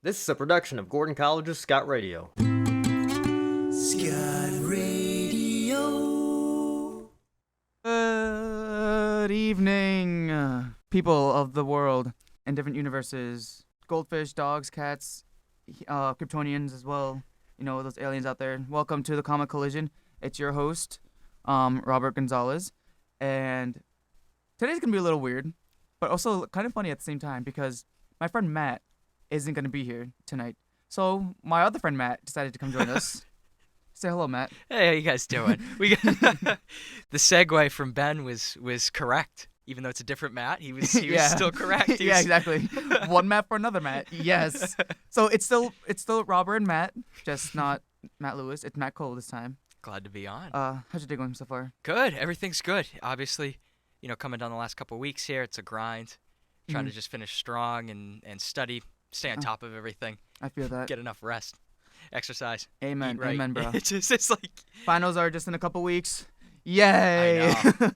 This is a production of Gordon College's Scot Radio. Scot Radio. Good evening, people of the world and different universes. Goldfish, dogs, cats, Kryptonians as well. You know, those aliens out there. Welcome to the Comic Collision. It's your host, Robert Gonzalez. And today's going to be a little weird, but also kind of funny at the same time because my friend Matt isn't going to be here tonight. So my other friend Matt decided to come join us. Say hello, Matt. Hey, how you guys doing? We got the segue from Ben was correct, even though it's a different Matt. He was still correct. Yeah, exactly. One Matt for another Matt. Yes. So it's still Robert and Matt, just not Matt Lewis. It's Matt Cole this time. Glad to be on. How's your day going so far? Good. Everything's good. Obviously, coming down the last couple of weeks here, it's a grind. Trying to just finish strong and study, stay on top of everything. I feel that. Get enough rest, exercise. Amen. Eat right. Amen, bro. It's like finals are just in a couple weeks. Yay! I know.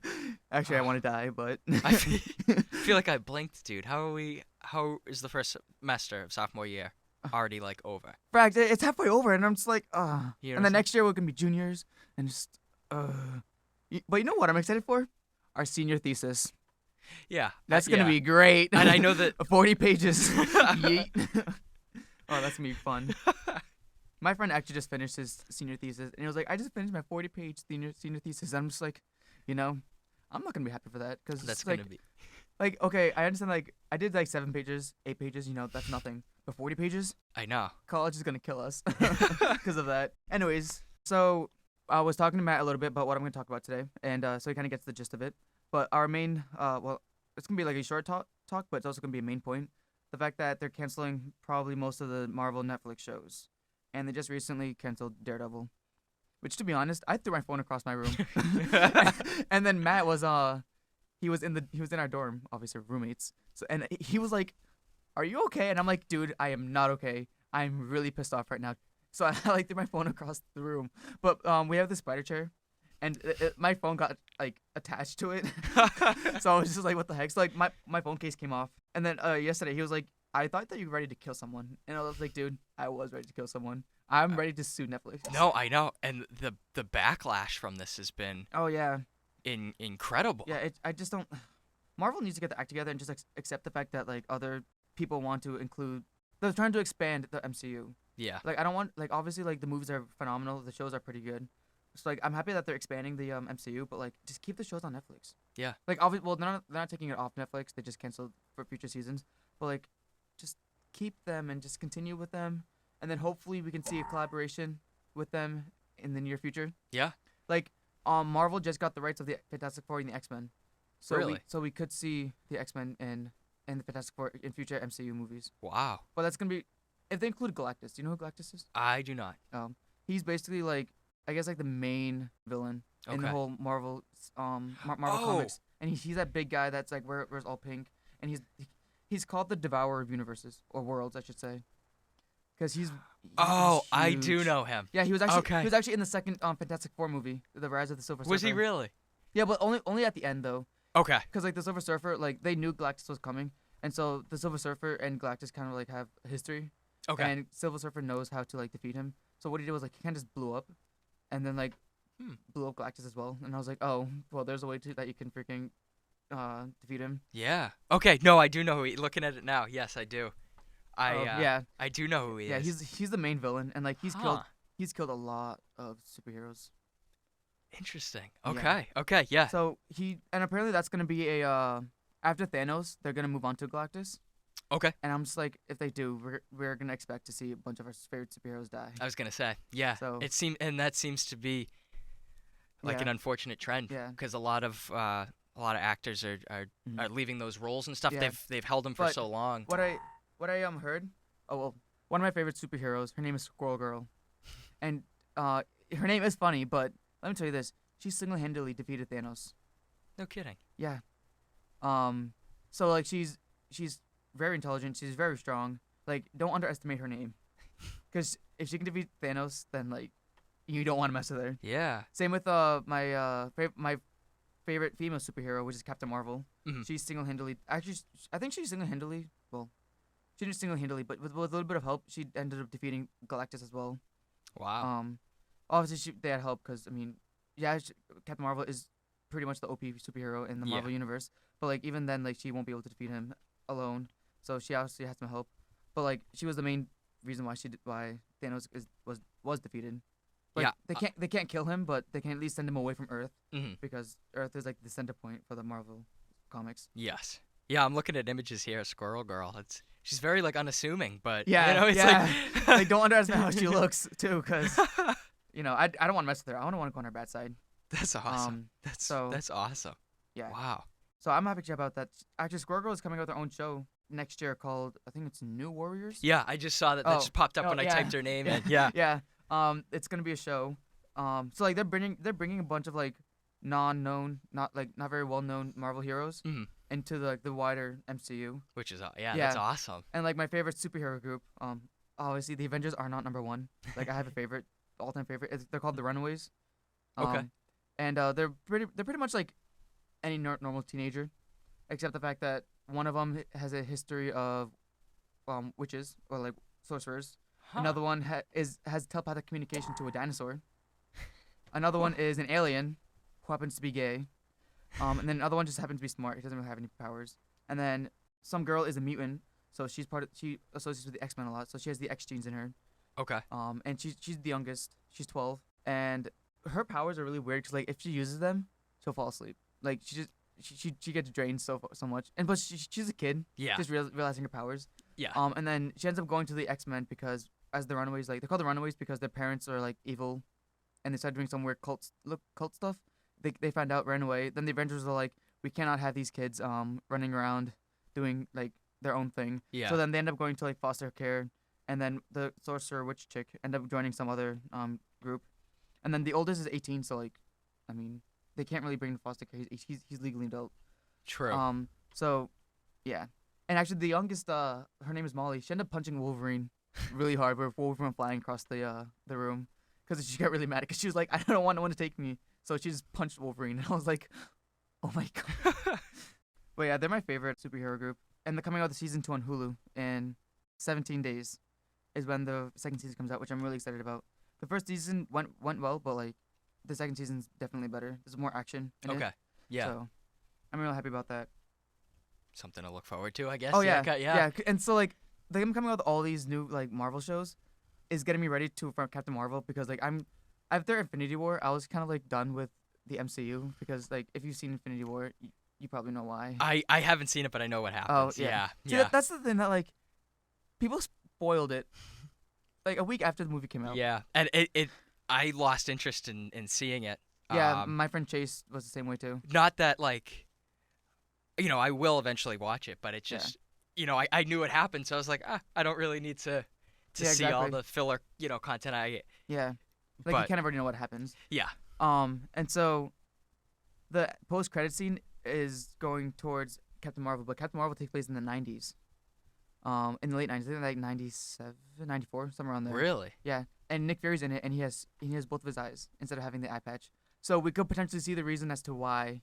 Actually, I want to die, but I feel like I blinked, dude. How is the first semester of sophomore year already like over? Frags, it's halfway over, and I'm just like, You know and then next year we're gonna be juniors, and just, But you know what I'm excited for? Our senior thesis. Yeah. That's gonna be great. And I know that 40 pages. Yeet. Oh, that's gonna be fun. My friend actually just finished his senior thesis, and he was like, "I just finished my 40-page senior thesis." I'm just like, I'm not gonna be happy for that because that's like, gonna be like, okay, I understand. Like, I did like 7 pages, 8 pages. That's nothing. But 40 pages, I know. college is gonna kill us because of that. Anyways, so I was talking to Matt a little bit about what I'm gonna talk about today, and so he kind of gets the gist of it. But our main, it's gonna be like a short talk, but it's also gonna be a main point. The fact that they're canceling probably most of the Marvel Netflix shows, and they just recently canceled Daredevil, which, to be honest, I threw my phone across my room. And then Matt was he was in our dorm, obviously roommates. So and he was like, "Are you okay?" And I'm like, "Dude, I am not okay. I'm really pissed off right now." So I like threw my phone across the room. But we have this spider chair, and my phone got like attached to it. So I was just like, "What the heck?" So like my phone case came off, and then yesterday he was like, "I thought that you were ready to kill someone," and I was like, "Dude, I was ready to kill someone. I'm ready to sue Netflix." No, I know, and the backlash from this has been Oh yeah. incredible. Yeah. I just don't. Marvel needs to get the act together and just accept the fact that like other people want to include. They're trying to expand the MCU. Yeah. Like I don't want like obviously like the movies are phenomenal. The shows are pretty good. So like I'm happy that they're expanding the MCU, but like just keep the shows on Netflix. Yeah. Like obviously, well they're not taking it off Netflix. They just canceled for future seasons. But like, just keep them and just continue with them, and then hopefully we can see a collaboration with them in the near future. Yeah. Like, Marvel just got the rights of the Fantastic Four and the X-Men. So Really? we could see the X-Men and the Fantastic Four in future MCU movies. Wow. But that's gonna be if they include Galactus. Do you know who Galactus is? I do not. He's basically like I guess like the main villain in the Okay. whole Marvel Marvel Oh. comics, and he's that big guy that's like wears all pink, and he's called the Devourer of Universes or Worlds, I should say, because he's I do huge. know him. Yeah, he was actually Okay. in the second Fantastic Four movie, The Rise of the Silver Surfer. Was he really? Yeah, but only at the end though, Okay. because like the Silver Surfer, like they knew Galactus was coming, and so the Silver Surfer and Galactus kind of like have a history. Okay. And Silver Surfer knows how to like defeat him. So what he did was like he kind of just blew up, and then like blew up Galactus as well. And I was like, oh, well, there's a way that you can freaking defeat him. Yeah. Okay. No, I do know who he. Looking at it now, yes, I do. Yeah. I do know who he Yeah, is. he's the main villain, and like he's killed a lot of superheroes. Interesting. Yeah. Okay. Okay. Yeah. So apparently that's gonna be a after Thanos, they're gonna move on to Galactus. Okay. And I'm just like, if they do, we're gonna expect to see a bunch of our favorite superheroes die. I was gonna say. Yeah. So- that seems to be like Yeah. an unfortunate trend. Yeah. Because a lot of actors are leaving those roles and stuff. Yeah. They've held them for But so long. What I heard. Oh well, one of my favorite superheroes. Her name is Squirrel Girl, and her name is funny. But let me tell you this: she single-handedly defeated Thanos. No kidding. Yeah. So like she's very intelligent. She's very strong. Like don't underestimate her name, because if she can defeat Thanos, then like you don't want to mess with her. Yeah. Same with my favorite female superhero, which is Captain Marvel. Mhm. She's single-handedly. Actually, I think she's single-handedly. Well, she didn't single-handedly, but with a little bit of help, she ended up defeating Galactus as well. Wow. Obviously they had help because I mean, yeah, Captain Marvel is pretty much the OP superhero in the Yeah. Marvel universe. But like even then, like she won't be able to defeat him alone. So she obviously had some help. But like she was the main reason why Thanos was defeated. Like, Yeah, they can't kill him, but they can at least send him away from Earth Mhm. because Earth is like the center point for the Marvel comics. Yes. Yeah, I'm looking at images here of Squirrel Girl. She's very like unassuming, but Yeah, you know, it's yeah. like Like don't underestimate how she looks too, because you know I don't want to mess with her. I don't want to go on her bad side. that's awesome. That's awesome. Yeah. Wow. So I'm happy about that. Actually, Squirrel Girl is coming out with their own show next year called I think it's New Warriors. Yeah, I just saw that. Oh. Just popped up Oh, when I yeah. typed her name in. Yeah. Yeah. It's gonna be a show. So like they're bringing a bunch of like non-known, not very well-known Marvel heroes Mhm. into the wider MCU. Which is that's Yeah. awesome. And like my favorite superhero group, obviously the Avengers are not number one. Like I have a favorite, all-time favorite. They're called the Runaways. Okay. And they're pretty much like any normal teenager, except the fact that one of them has a history of witches or like sorcerers. Huh. Another one has telepathic communication to a dinosaur. Another one is an alien who happens to be gay. And then another one just happens to be smart. He doesn't really have any powers. And then some girl is a mutant, so she associates with the X-Men a lot. So she has the X genes in her. Okay. And she's the youngest. She's 12, and her powers are really weird because like if she uses them, she'll fall asleep. Like she gets drained so much. And plus she's a kid. Yeah. Just realizing her powers. Yeah. And then she ends up going to the X-Men because as the Runaways, like they're called the Runaways because their parents are like evil, and they started doing some weird cult stuff. They found out, ran away. Then the Avengers are like, we cannot have these kids running around doing like their own thing. Yeah. So then they end up going to like foster care, and then the sorcerer witch chick end up joining some other group, and then the oldest is 18. So like, I mean, they can't really bring him to foster care. He's legally adult. True. So, yeah. And actually, the youngest, her name is Molly. She ended up punching Wolverine really hard. Where Wolverine went flying across the room because she got really mad because she was like, I don't want no one to take me. So she just punched Wolverine, and I was like, oh my god. But yeah, they're my favorite superhero group, and they're coming out with season 2 on Hulu in 17 days, is when the second season comes out, which I'm really excited about. The first season went well, but like the second season's definitely better. There's more action in it. Okay. Yeah. So I'm really happy about that. Something to look forward to, I guess. Oh yeah, Yeah. And so like them coming out with all these new like Marvel shows is getting me ready for Captain Marvel because like after Infinity War I was kind of like done with the MCU because like if you've seen Infinity War you probably know why. I haven't seen it, but I know what happens. Oh yeah. See, Yeah. that's the thing that like people spoiled it like a week after the movie came out. Yeah. And I lost interest in seeing it. Yeah, my friend Chase was the same way too. Not that like, I will eventually watch it, but it just, I knew it happened, so I was like, I don't really need to Yeah, see all exactly. the filler, content. Yeah. Like you But- kind of already know what happens. Yeah. And so the post-credit scene is going towards Captain Marvel, but Captain Marvel takes place in the 90s. In the late 90s, I think like 97, 94, somewhere around there. Really? Yeah. And Nick Fury's in it, and he has both of his eyes instead of having the eye patch. So we could potentially see the reason as to why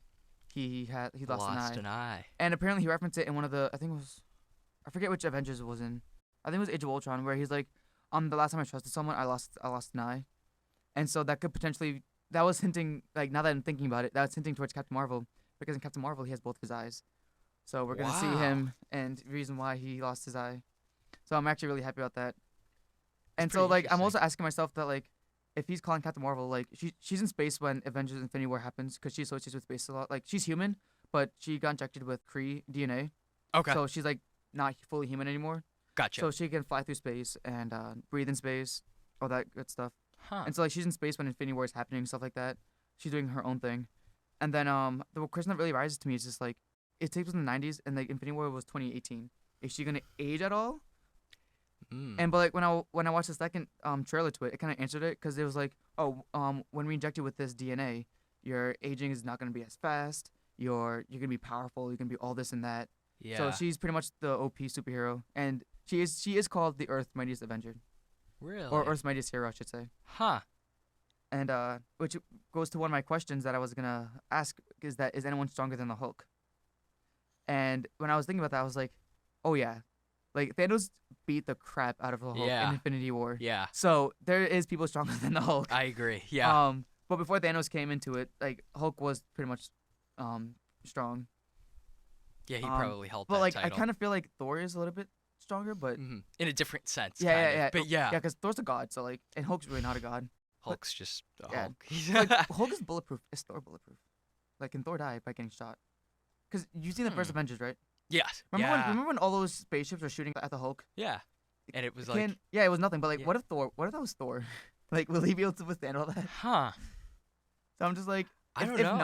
he lost an eye. And apparently he referenced it in one of the I forget which Avengers it was in. I think it was Age of Ultron, where he's like, the last time I trusted someone, I lost an eye. And so that could potentially, that was hinting, like now that I'm thinking about it, that was hinting towards Captain Marvel, because in Captain Marvel he has both of his eyes. So we're gonna see Wow. him and the reason why he lost his eye. So I'm actually really happy about that. And That's so pretty like I'm also interesting. asking myself that like if he's calling Captain Marvel, like she's in space when Avengers Infinity War happens because she associates with space a lot. Like she's human, but she got injected with Kree DNA, Okay. so she's like not fully human anymore. Gotcha. So she can fly through space and breathe in space, all that good stuff. huh. And so like she's in space when Infinity War is happening, stuff like that. She's doing her own thing. And then the question that really rises to me is just like it takes place in the 90s and like Infinity War was 2018. Is she gonna age at all? Mm. And but like when I watched the second trailer to it, it kind of answered it because it was like, when we inject you with this DNA, your aging is not gonna be as fast. You're gonna be powerful. You're gonna be all this and that. Yeah. So she's pretty much the OP superhero, and she is called the Earth's Mightiest Avenger, really? or Earth's Mightiest Hero, I should say. Huh. And which goes to one of my questions that I was gonna ask is anyone stronger than the Hulk? And when I was thinking about that, I was like, oh yeah, Like Thanos beat the crap out of the Hulk Yeah. in Infinity War. Yeah, So there is people stronger than the Hulk. I agree. Yeah. But before Thanos came into it, like Hulk was pretty much strong. Yeah, he probably held But that like I title. kind of feel like Thor is a little bit stronger, but In a different sense. yeah, kind yeah, of. yeah. But yeah, because Thor's a god, so like, and Hulk's really not a god. Hulk's just a yeah. Hulk. Like Hulk is bulletproof. Is Thor bulletproof? Like, can Thor die by getting shot? Because you've seen the first Avengers, right? Yes. Remember when all those spaceships were shooting at the Hulk? Yeah. And it was like, Yeah, it was nothing. But like, Yeah. what if that was Thor? Like, will he be able to withstand all that? huh? So I'm just like, I don't if know.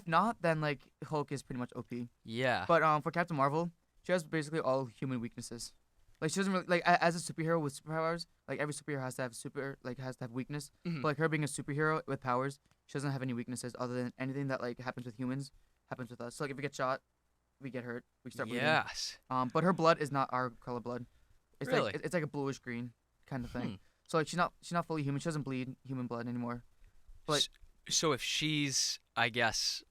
not, then like Hulk is pretty much OP. Yeah. But for Captain Marvel, she has basically all human weaknesses. Like she doesn't really like as a superhero with superpowers. Like every superhero has to have weakness. Mhm. But like her being a superhero with powers, she doesn't have any weaknesses other than anything that like happens with humans happens with us. So like if we get shot, we get hurt, we start bleeding. Yes. But her blood is not our color blood. It's Really? like it's like a bluish green kind of thing. Hmm. So like she's not fully human. She doesn't bleed human blood anymore. But So if she's, I guess,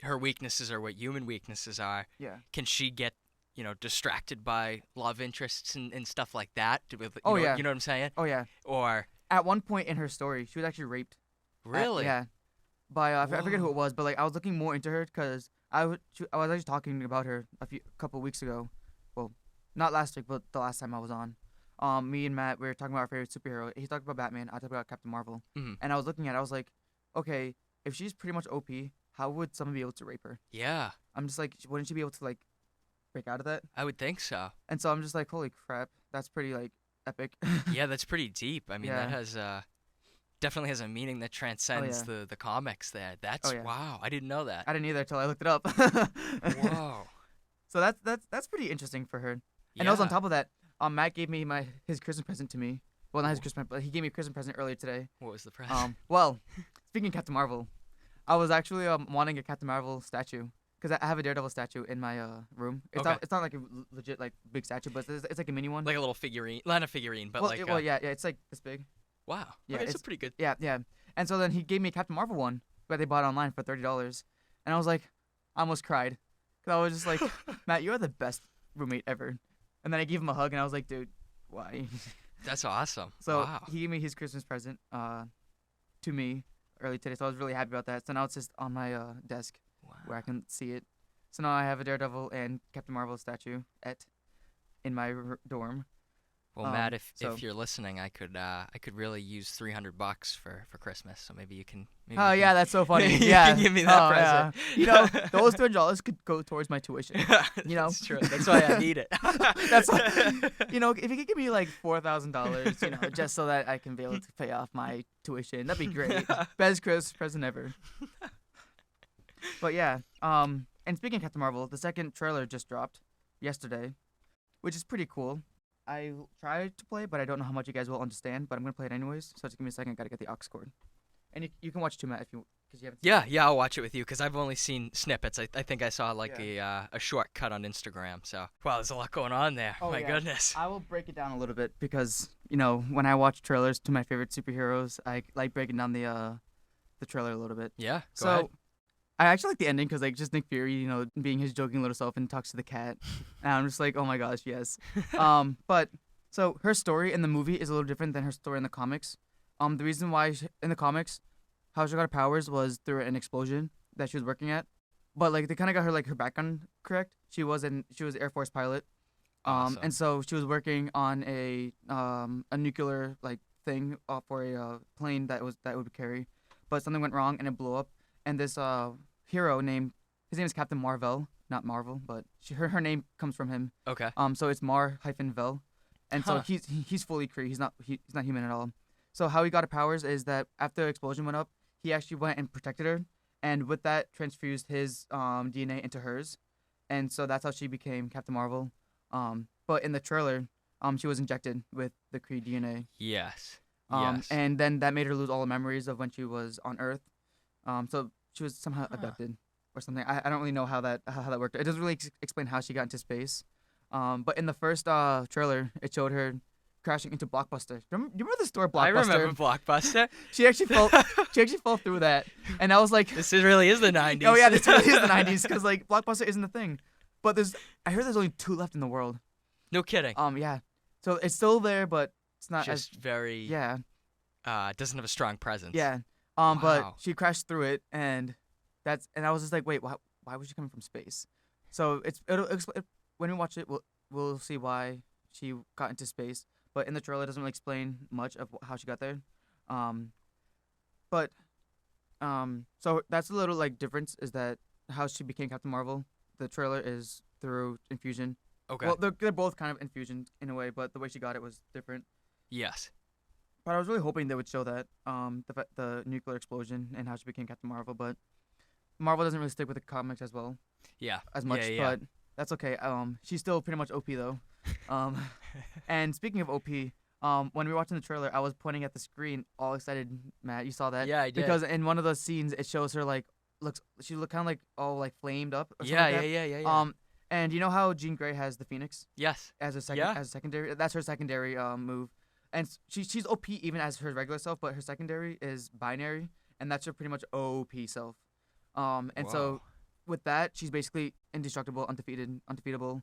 her weaknesses are what human weaknesses are, yeah. can she get, distracted by love interests and stuff like that? Oh, yeah. You know what I'm saying? Oh yeah. Or At one point in her story, she was actually raped. really? Yeah. By I forget who Whoa. it was, but like I was looking more into her because I was actually talking about her a couple weeks ago. Well, not last week, but the last time I was on. Me and Matt, we were talking about our favorite superhero. He talked about Batman. I talked about Captain Marvel. Mhm. And I was looking at it. I was like, okay, if she's pretty much OP, how would someone be able to rape her? Yeah, I'm just like, wouldn't she be able to like break out of that? I would think so. And so I'm just like, holy crap, that's pretty like epic. Yeah, that's pretty deep. I mean, that Yeah. has definitely has a meaning that transcends yeah. the comics there. That's yeah. wow. I didn't know that. I didn't either until I looked it up. Whoa. So that's pretty interesting for her. And also on Yeah. top of that, Matt gave me his Christmas present to me. Well, not his Christmas, but he gave me a Christmas present earlier today. What was the present? Well, speaking of Captain Marvel, I was actually wanting a Captain Marvel statue because I have a Daredevil statue in my room. It's Okay. not like a legit like big statue, but it's like a mini one. Like a little figurine, not a figurine, but well, like well, yeah, it's like this big. wow. Yeah, Okay, it's a it's- pretty good. Yeah, yeah. And so then he gave me a Captain Marvel one that they bought online for $30, and I was like, I almost cried, cause I was just like, Matt, you are the best roommate ever. And then I gave him a hug, and I was like, dude, why? That's awesome. So wow. he gave me his Christmas present to me early today, so I was really happy about that. So now it's just on my desk where I can see it. So now I have a Daredevil and Captain Marvel statue in my dorm. Well, Matt, if so- you're listening, I could really use $300 for Christmas. So maybe you can. Maybe Oh you yeah, that's so funny. you Yeah, can give me that Oh, yeah. present. those $200 could go towards my tuition. You know? That's true. That's why I need it. That's what, if you could give me like $4,000, just so that I can be able to pay off my tuition, that'd be great. Best Christmas present ever. But yeah, and speaking of Captain Marvel, the second trailer just dropped yesterday, which is pretty cool. I tried to play, but I don't know how much you guys will understand. But I'm gonna play it anyways. So just give me a second. I gotta get the aux cord, and you can watch too, Matt, because you haven't. Yeah, I'll watch it with you because I've only seen snippets. I think I saw like a short cut on Instagram. So wow, there's a lot going on there. Oh, My yeah. goodness. I will break it down a little bit because when I watch trailers to my favorite superheroes, I like breaking down the trailer a little bit. Yeah. Go So ahead. I actually like the ending because like just Nick Fury, being his joking little self and talks to the cat, and I'm just like, oh my gosh, yes. But so her story in the movie is a little different than her story in the comics. The reason why in the comics, how she got her powers was through an explosion that she was working at, but like they kind of got her background correct. She was an Air Force pilot. Awesome. And so she was working on a nuclear thing for a plane that would carry, but something went wrong and it blew up. And this hero his name is Captain Marvel, not Marvel, but her name comes from him. Okay. So it's Mar-Vel, and Huh. so he's fully Kree. He's not human at all. So how he got her powers is that after the explosion went up, he actually went and protected her, and with that transfused his DNA into hers, and so that's how she became Captain Marvel. But in the trailer, she was injected with the Kree DNA. Yes. Yes. Yes. And then that made her lose all the memories of when she was on Earth. So she was somehow abducted or something. I don't really know how that worked. It doesn't really explain how she got into space. But in the first trailer, it showed her crashing into Blockbuster. Do you remember the store Blockbuster? I remember Blockbuster. She actually fell through that, and I was like, This really is the 90s. oh yeah, this really is the 90s because Blockbuster isn't the thing. But I heard there's only 2 left in the world. No kidding. Yeah. So it's still there, but it's not Just very. yeah. Doesn't have a strong presence. Yeah. Wow. But she crashed through it, and I was just like, wait, why was she coming from space? So when we watch it, we'll see why she got into space. But in the trailer, it doesn't really explain much of how she got there. But so that's a little like difference is that how she became Captain Marvel. The trailer is through infusion. Okay. Well, they're both kind of infusion in a way, but the way she got it was different. Yes. But I was really hoping they would show that the nuclear explosion and how she became Captain Marvel. But Marvel doesn't really stick with the comics as well. Yeah. As much, Yeah. but that's okay. She's still pretty much OP though. And speaking of OP, when we were watching the trailer, I was pointing at the screen, all excited. Matt, you saw that? Yeah, I did. Because in one of those scenes, it shows her she looked kind of like all like flamed up. Or something Yeah, like that. yeah. And you know how Jean Grey has the Phoenix Yes. as a Yeah. secondary? That's her secondary move, and she's OP even as her regular self, but her secondary is binary, and that's her pretty much OP self. And so Whoa. with that, she's basically indestructible, undefeatable,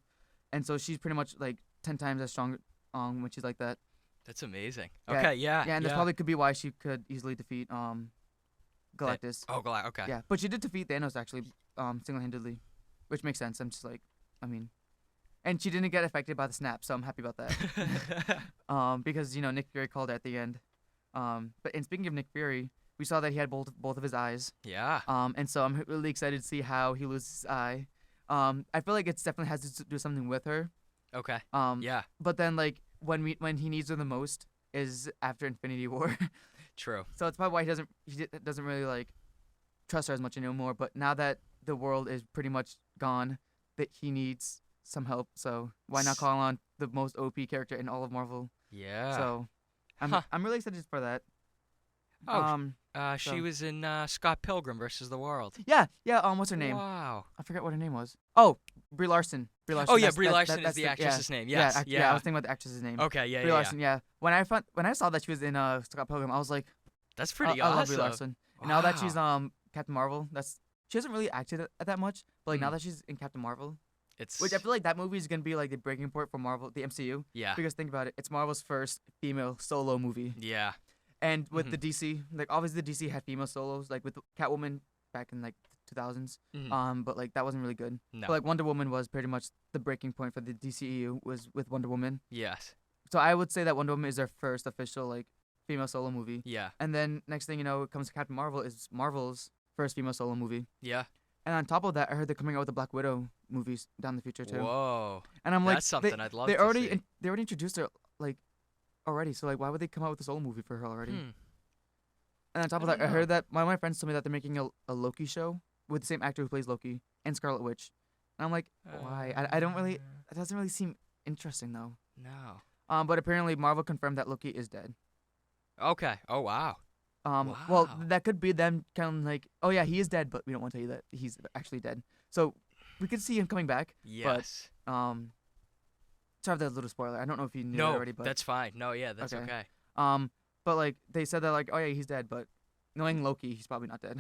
and so she's pretty much like 10 times as strong when she's like that. That's amazing. Yeah. Okay. Yeah. Yeah, and this probably could be why she could easily defeat Galactus. Okay. Yeah, but she did defeat Thanos actually single-handedly, which makes sense. I'm just like, I mean, and she didn't get affected by the snap, so I'm happy about that. Because Nick Fury called it at the end. And speaking of Nick Fury, we saw that he had both of his eyes. Yeah. And so I'm really excited to see how he loses his eye. I feel like it definitely has to do something with her. Okay. Yeah. But then like when he needs her the most is after Infinity War. True. So it's probably why he doesn't really like trust her as much anymore. But now that the world is pretty much gone, that he needs some help. So why not call on the most OP character in all of Marvel? Yeah. So I'm really excited for that. Oh, so- she was in Scott Pilgrim versus the World. Yeah. What's her name? Wow. I forget what her name was. Oh, Brie Larson. Oh yeah, That's- Brie that's- Larson is that's the actress's name. Yes. Yeah, I was thinking about the actress's name. Okay. Yeah. Brie Yeah. Larson. Yeah. When I saw that she was in Scott Pilgrim, I was like, That's pretty I awesome. love Brie Larson. And now that she's Wow. Captain Marvel, she hasn't really acted at that much, but like now Mm. that she's in Captain Marvel, It's. which I feel like that movie is gonna be like the breaking point for Marvel, the MCU. Yeah. Because think about it, it's Marvel's first female solo movie, Yeah. and with Mhm. the DC, like obviously the DC had female solos, like with Catwoman back in like 2000s. Mhm. But like that wasn't really good. No. But like Wonder Woman was pretty much the breaking point for the DCEU was with Wonder Woman. Yes. So I would say that Wonder Woman is their first official like female solo movie. Yeah. And then next thing you know, it comes to Captain Marvel is Marvel's first female solo movie. Yeah. And on top of that, I heard they're coming out with the Black Widow movies down the future too. Whoa. And I'm like, That's something I'd love they to already see. they already introduced her like already. So like, why would they come out with a solo movie for her already? Hmm. And on top of I that, don't I know. heard that one of my friends told me that they're making a Loki show with the same actor who plays Loki and Scarlet Witch. And I'm like, why? I don't really. It doesn't really seem interesting though. No. But apparently Marvel confirmed that Loki is dead. Okay. Oh wow. Well, Wow. that could be them kind of like, oh yeah, he is dead, but we don't want to tell you that he's actually dead. So we could see him coming back. Yes. Sorry for that little spoiler. I don't know if you knew that No. already, but That's fine. No. Yeah. That's Okay. okay. but like they said that like, oh yeah, he's dead, but knowing Loki, he's probably not dead.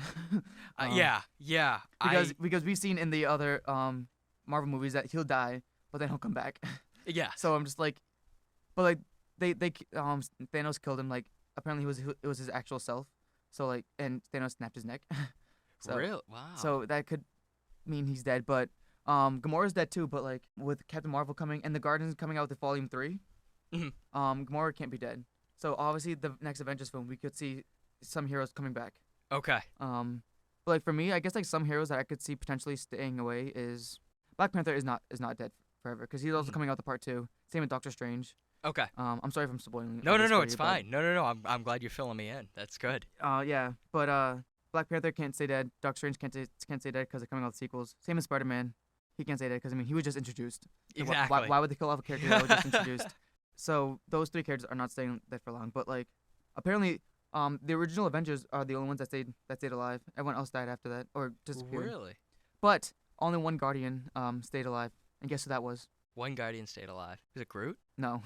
Yeah. Yeah. Because we've seen in the other Marvel movies that he'll die, but then he'll come back. Yeah. So I'm just like, but like they Thanos killed him. Like apparently it was his actual self. So like, and Thanos snapped his neck. So, Real. Wow. So that could mean he's dead. But Gamora's dead too. But like with Captain Marvel coming and the Guardians coming out with Volume 3, Mhm. Gamora can't be dead. So obviously the next Avengers film we could see some heroes coming back. Okay. But like for me, I guess like some heroes that I could see potentially staying away is Black Panther is not dead forever because he's also Mhm. coming out the part 2. Same with Doctor Strange. Okay. I'm sorry if I'm spoiling. No. this for It's you, but, fine. No. I'm glad you're filling me in. That's good. Yeah, but Black Panther can't stay dead. Doctor Strange can't stay dead because they're coming out with sequels. Same as Spider-Man, he can't stay dead because I mean he was just introduced. So Exactly. Why would they kill off a character that was just introduced? So those 3 characters are not staying dead for long. But like apparently, the original Avengers are the only ones that stayed alive. Everyone else died after that or disappeared. Really? But only one Guardian stayed alive. And guess who that was? One Guardian stayed alive. Is it Groot? No.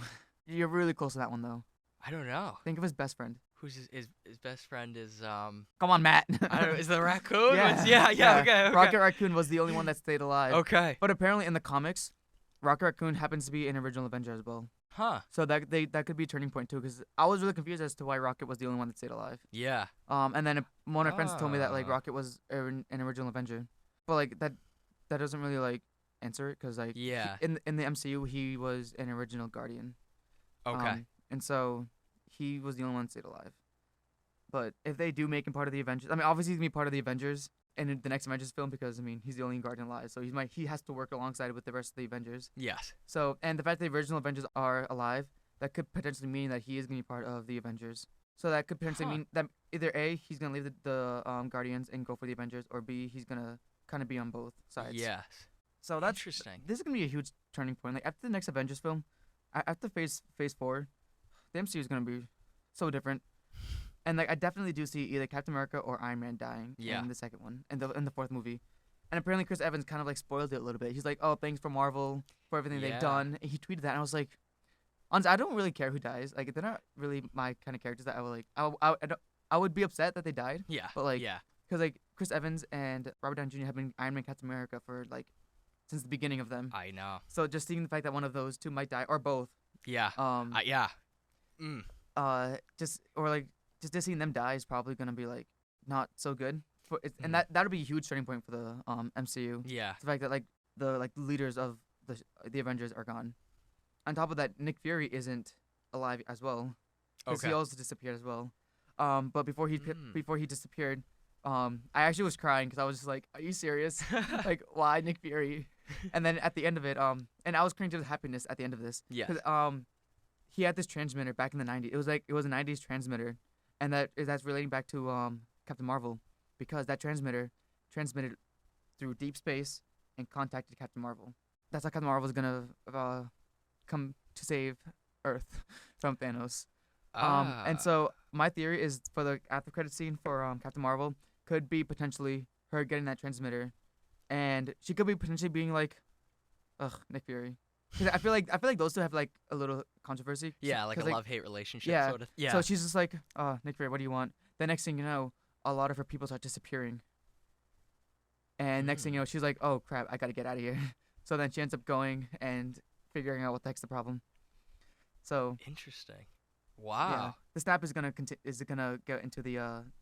You're really close to that one though. I don't know. Think of his best friend. Who's his best friend is Come on, Matt. I don't know, is the raccoon? Yeah. Yeah. Okay. Rocket Raccoon was the only one that stayed alive. Okay. But apparently in the comics, Rocket Raccoon happens to be an original Avenger as well. Huh. So that could be a turning point too, because I was really confused as to why Rocket was the only one that stayed alive. Yeah. And then one of my friends told me that like Ah. Rocket was an original Avenger, but like that doesn't really like answer it, because like Yeah. in the MCU he was an original Guardian. Okay. And so he was the only one that stayed alive. But if they do make him part of the Avengers, I mean, obviously he's gonna be part of the Avengers in the next Avengers film, because I mean he's the only Guardian alive, so he has to work alongside with the rest of the Avengers. Yes. So, and the fact that the original Avengers are alive, that could potentially mean that he is gonna be part of the Avengers. So that could potentially Huh. mean that either A, he's gonna leave the Guardians and go for the Avengers, or B, he's gonna kind of be on both sides. Yes. So that's Interesting. This is gonna be a huge turning point. Like after the next Avengers film, after Phase 4, the MCU is gonna be so different. And like I definitely do see either Captain America or Iron Man dying Yeah. in the second one, in the fourth movie. And apparently Chris Evans kind of like spoiled it a little bit. He's like, "Oh, thanks for Marvel for everything Yeah. they've done." And he tweeted that, and I was like, honestly, I don't really care who dies. Like they're not really my kind of characters that I would like. I would be upset that they died, Yeah. but like, Yeah. because like Chris Evans and Robert Downey Jr. have been Iron Man, Captain America for like since the beginning of them. I know. So just seeing the fact that one of those two might die, or both, Yeah. Yeah. Mm. just seeing them die is probably gonna be like not so good. And Mhm. that'll be a huge turning point for the MCU. Yeah. The fact that like the leaders of the Avengers are gone. On top of that, Nick Fury isn't alive as well, because Okay. he also disappeared as well. But before Mm. before he disappeared, I actually was crying because I was just like, "Are you serious? Like, why Nick Fury?" And then at the end of it, and I was crying to the happiness at the end of this, Yes. because he had this transmitter back in the '90s. It was a '90s transmitter, and that's relating back to Captain Marvel, because that transmitter transmitted through deep space and contacted Captain Marvel. That's how Captain Marvel is gonna come to save Earth from Thanos. And so my theory is for the after credit scene for Captain Marvel could be potentially her getting that transmitter, and she could be potentially being like, "Ugh, Nick Fury." 'Cause I feel like those two have like a little controversy. Yeah, like a 'cause, love-hate relationship yeah, sort of. Yeah. So she's just like, Nick Fury, what do you want?" The next thing you know, a lot of her people start disappearing. And next thing you know, she's like, "Oh crap, I gotta get out of here." So then she ends up going and figuring out what the heck's the problem. So Interesting. yeah, Wow. the snap is gonna get into the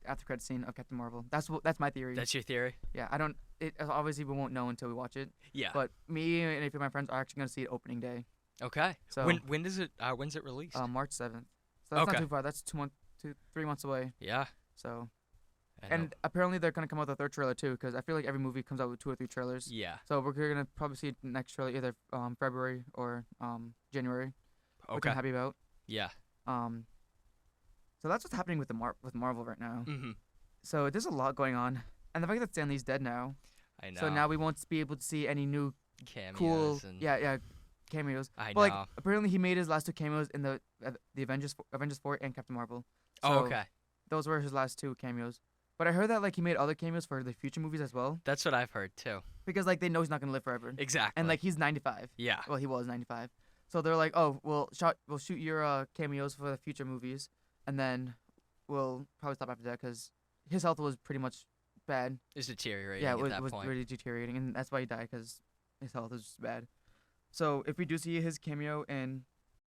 after credit scene of Captain Marvel. That's my theory. That's your theory? Yeah, I don't. It obviously we won't know until we watch it. Yeah. But me and a few of my friends are actually gonna see it opening day. Okay. So When does it when's it released? March 7th. So that's Okay. not too far. That's 3 months away. Yeah. So I know. and apparently they're gonna come out with a third trailer too, because I feel like every movie comes out with 2 or 3 trailers. Yeah. So we're gonna probably see the next trailer either February or January, which Okay. I'm happy about. Yeah. So that's what's happening with with Marvel right now. Mhm. So there's a lot going on, and the fact that Stan Lee's dead now, I know. so now we won't be able to see any new cameos cool, and cameos. I But know. like apparently he made his last 2 cameos in the Avengers 4 and Captain Marvel. So Oh, okay. Those were his last 2 cameos. But I heard that like he made other cameos for the future movies as well, That's what I've heard too. because like they know he's not gonna live forever, Exactly. and like he's 95. yeah. Well, he was 95. So they're like, "Oh, we'll shoot your cameos for the future movies, and then we'll probably stop after that because his health was pretty much bad. It's deteriorating Yeah, at it that was point. really deteriorating, and that's why he died, because his health was just bad. So if we do see his cameo in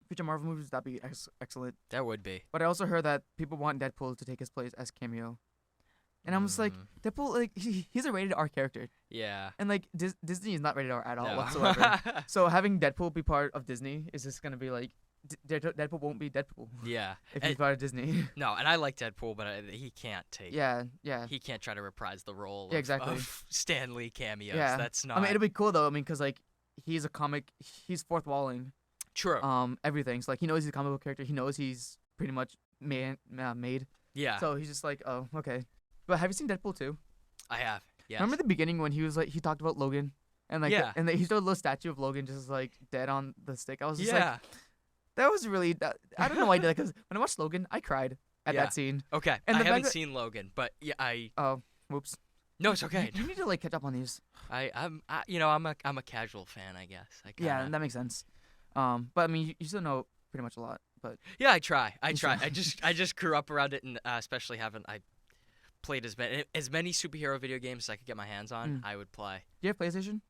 future Marvel movies, that'd be excellent. That would be. But I also heard that people want Deadpool to take his place as cameo, and I'm just like, Deadpool, like he's a rated R character, Yeah. and like Disney is not rated R at all No. whatsoever. So having Deadpool be part of Disney is just gonna be like Deadpool won't be Deadpool yeah. if he's part of Disney. No, and I like Deadpool, but he can't take. yeah. He can't try to reprise the role. Yeah, exactly. Of Stan Lee cameos. Yeah. That's not. I mean, it'll be cool though. I mean, cause like he's a comic, he's fourth walling true. everything. So like he knows he's a comic book character. He knows he's pretty much made. Yeah. So he's just like, oh, okay. But have you seen Deadpool 2? I have. Yes. Remember the beginning when he was like he talked about Logan and like Yeah. he showed a little statue of Logan just like dead on the stick. I was just Yeah. like, that was really. I don't know why I did that, because when I watched Logan, I cried at Yeah. that scene. Okay. And I the fact haven't that- seen Logan, but yeah, Oh, whoops. No, it's okay. You need to like catch up on these. I'm a casual fan, I guess. Yeah, kinda- that makes sense. But I mean, you still know pretty much a lot. But Yeah, I try. You I try. just grew up around it, and especially I played as many superhero video games as I could get my hands on. Mm. I would play. do you have PlayStation?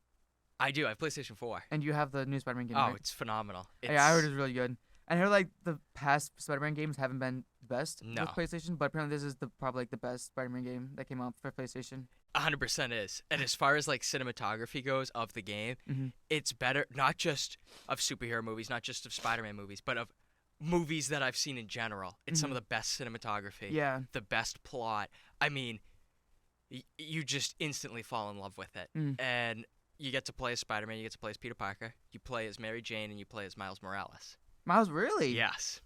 I do. I have PlayStation 4. And you have the new Spider-Man game, Oh, right? it's phenomenal. Yeah, I heard it's really good. And I heard like the past Spider-Man games haven't been the best No. with PlayStation, but apparently this is probably like the best Spider-Man game that came out for PlayStation. 100% is. And as far as like cinematography goes of the game, Mm-hmm. it's better not just of superhero movies, not just of Spider-Man movies, but of movies that I've seen in general. It's some of the best cinematography, Yeah. the best plot. I mean, you just instantly fall in love with it. And you get to play as Spider-Man, you get to play as Peter Parker, you play as Mary Jane, and you play as Miles Morales. Miles, really? Yes.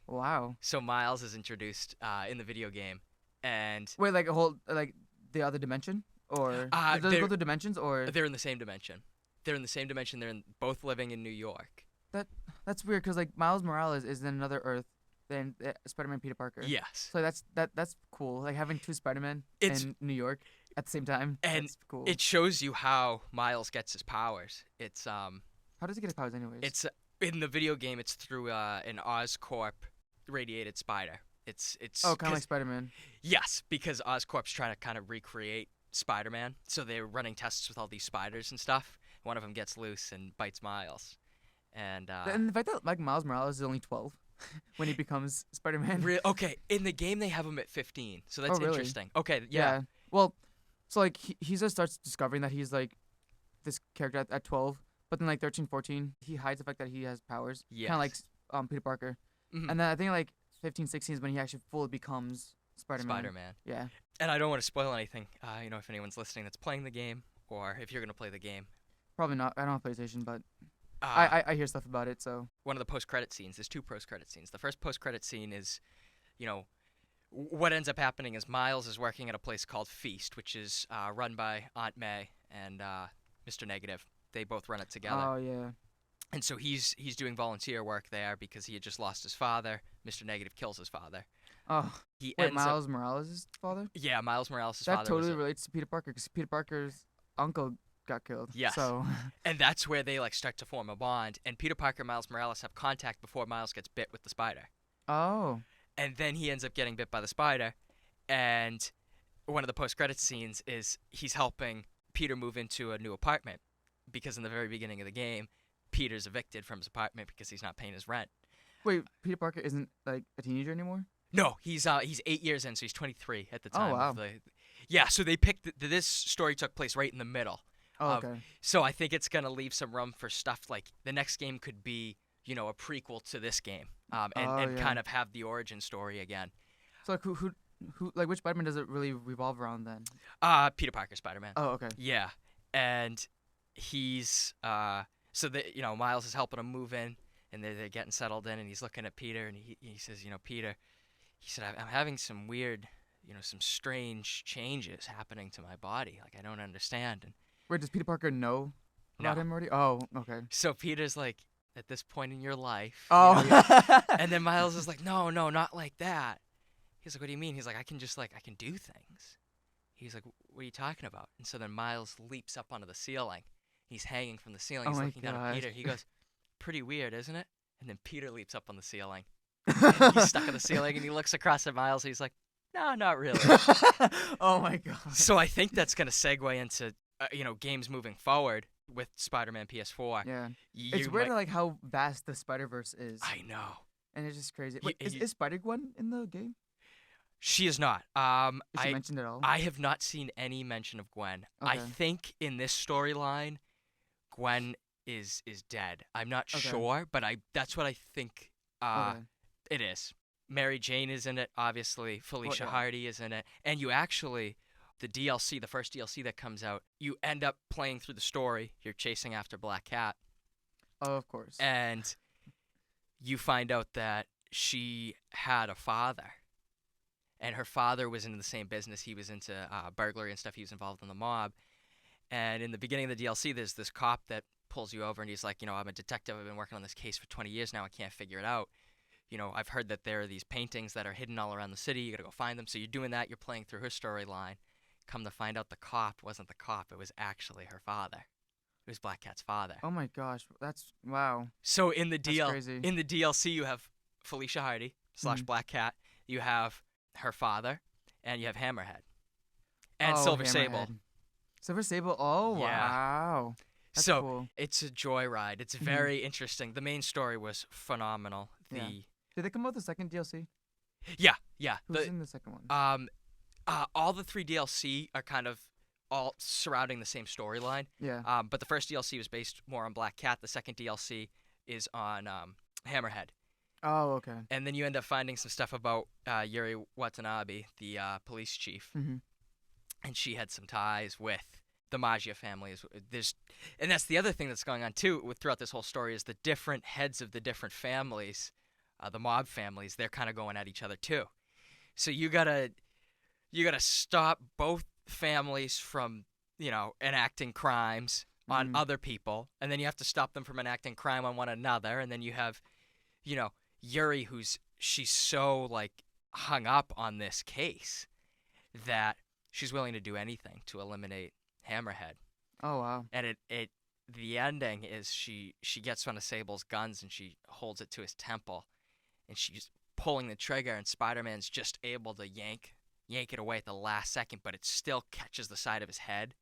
Wow. So Miles is introduced in the video game, and Wait, like a whole like the other dimension, or does it go through dimensions, or they're in the same dimension. They're in the same dimension. They're both living in New York. that's weird because like Miles Morales is in another Earth than Spider-Man Peter Parker. Yes. So that's cool. Like having two Spider-Men It's- in New York at the same time. And that's cool. It shows you how Miles gets his powers. It's How does he get his powers anyways? It's in the video game. It's through an Oscorp radiated spider. It's kind of like Spider-Man. yes, because Oscorp's trying to kind of recreate Spider-Man. So they're running tests with all these spiders and stuff. One of them gets loose and bites Miles. And And the fact that like Miles Morales is only 12 when he becomes Spider-Man. okay, in the game they have him at 15, so that's really? interesting. Okay, yeah. Well, so like he just starts discovering that he's like this character at 12, but then like 13, 14, he hides the fact that he has powers. Yes. Kind of like Peter Parker. Mhm. And then I think like 15, 16 is when he actually fully becomes Spider-Man. Spider-Man. Yeah. And I don't want to spoil anything. If anyone's listening that's playing the game, or if you're gonna play the game. Probably not. I don't have PlayStation, but Uh, I hear stuff about it, so. One of the post-credit scenes. There's two post-credit scenes. The first post-credit scene is, what ends up happening is Miles is working at a place called Feast, which is run by Aunt May and Mr. Negative. They both run it together. Oh, yeah. And so he's doing volunteer work there because he had just lost his father. Mr. Negative kills his father. Oh, He wait, ends up, Miles Morales' father? yeah, Miles Morales' That father. totally was relates to Peter Parker, because Peter Parker's uncle got killed. Yes. So. and that's where they like start to form a bond. And Peter Parker and Miles Morales have contact before Miles gets bit with the spider. Oh. And then he ends up getting bit by the spider. And one of the post-credits scenes is he's helping Peter move into a new apartment because in the very beginning of the game, Peter's evicted from his apartment because he's not paying his rent. Wait, Peter Parker isn't like a teenager anymore? No, he's 8 years in, so he's 23 at the time. Oh, wow. Of yeah, so they picked this story took place right in the middle. Oh, okay. So I think it's gonna leave some room for stuff like the next game could be, a prequel to this game, and yeah. kind of have the origin story again. So like who like which Spider-Man does it really revolve around then? Peter Parker, Spider-Man. Oh, okay. Yeah, and he's so that Miles is helping him move in, and they're getting settled in, and he's looking at Peter, and he says, Peter, he said, I'm having some weird, some strange changes happening to my body, like I don't understand. And Wait, does Peter Parker know about No. him already? Oh, okay. so Peter's like, at this point in your life, Oh. and then Miles is like, no, not like that. He's like, what do you mean? He's like, I can do things. He's like, what are you talking about? And so then Miles leaps up onto the ceiling. He's hanging from the ceiling. He's Oh my looking down at gosh. Peter. He goes, pretty weird, isn't it? And then Peter leaps up on the ceiling. And he's stuck on the ceiling, and he looks across at Miles. And he's like, no, not really. Oh my god. So I think that's going to segue into, games moving forward with Spider-Man PS4. Yeah. You It's weird might- like how vast the Spider-Verse is. I know. And it's just crazy. You- Wait, is Spider-Gwen in the game? She is not. Is she mentioned at all? I have not seen any mention of Gwen. I Okay. think in this storyline, Gwen is dead. I'm not Okay. sure, but that's what I think Okay. it is. Mary Jane is in it, obviously. Felicia yeah. Hardy is in it. And you actually, the DLC, the first DLC that comes out, you end up playing through the story. You're chasing after Black Cat. Oh, of course. And you find out that she had a father. And her father was into the same business. He was into burglary and stuff. He was involved in the mob. And in the beginning of the DLC, there's this cop that pulls you over, and he's like, I'm a detective. I've been working on this case for 20 years now. I can't figure it out. I've heard that there are these paintings that are hidden all around the city. You got to go find them. So you're doing that. You're playing through her storyline. Come to find out the cop wasn't the cop. It was actually her father. It was Black Cat's father. Oh my gosh. That's wow. So in the That's crazy. in the DLC, you have Felicia Hardy / Mhm. Black Cat. You have her father, and you have Hammerhead, and Oh, Silver Sable. Hammerhead. Silver Sable. Oh Yeah. wow. That's So cool. it's a joyride. It's very interesting. The main story was phenomenal. Yeah. Did they come out with the second DLC? Yeah. Who's in the second one? All the 3 DLC are kind of all surrounding the same storyline. Yeah. But the first DLC was based more on Black Cat. The second DLC is on Hammerhead. Oh, okay. And then you end up finding some stuff about Yuri Watanabe, the police chief, Mm-hmm. and she had some ties with the Maggia family. And that's the other thing that's going on too throughout this whole story is the different heads of the different families, the mob families. They're kind of going at each other too. So you gotta stop both families from enacting crimes on other people, and then you have to stop them from enacting crime on one another, and then you have Yuri, she's so like hung up on this case that she's willing to do anything to eliminate Hammerhead. Oh, wow. And the ending is she gets one of Sable's guns and she holds it to his temple, and she's pulling the trigger, and Spider-Man's just able to yank it away at the last second, but it still catches the side of his head,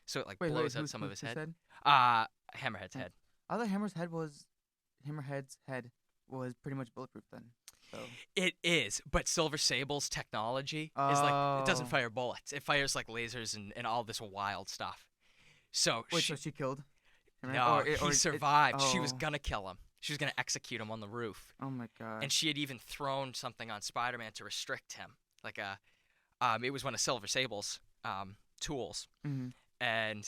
so it blows out some of his head. Hammerhead's head. I thought Hammerhead's head was pretty much bulletproof then. So. It is, but Silver Sable's technology is like it doesn't fire bullets. It fires like lasers and all this wild stuff. So so she killed him? No, he survived. She was Oh. gonna kill him. She was gonna execute him on the roof. Oh my god. And she had even thrown something on Spider-Man to restrict him, like it was one of Silver Sable's tools. Mm-hmm. And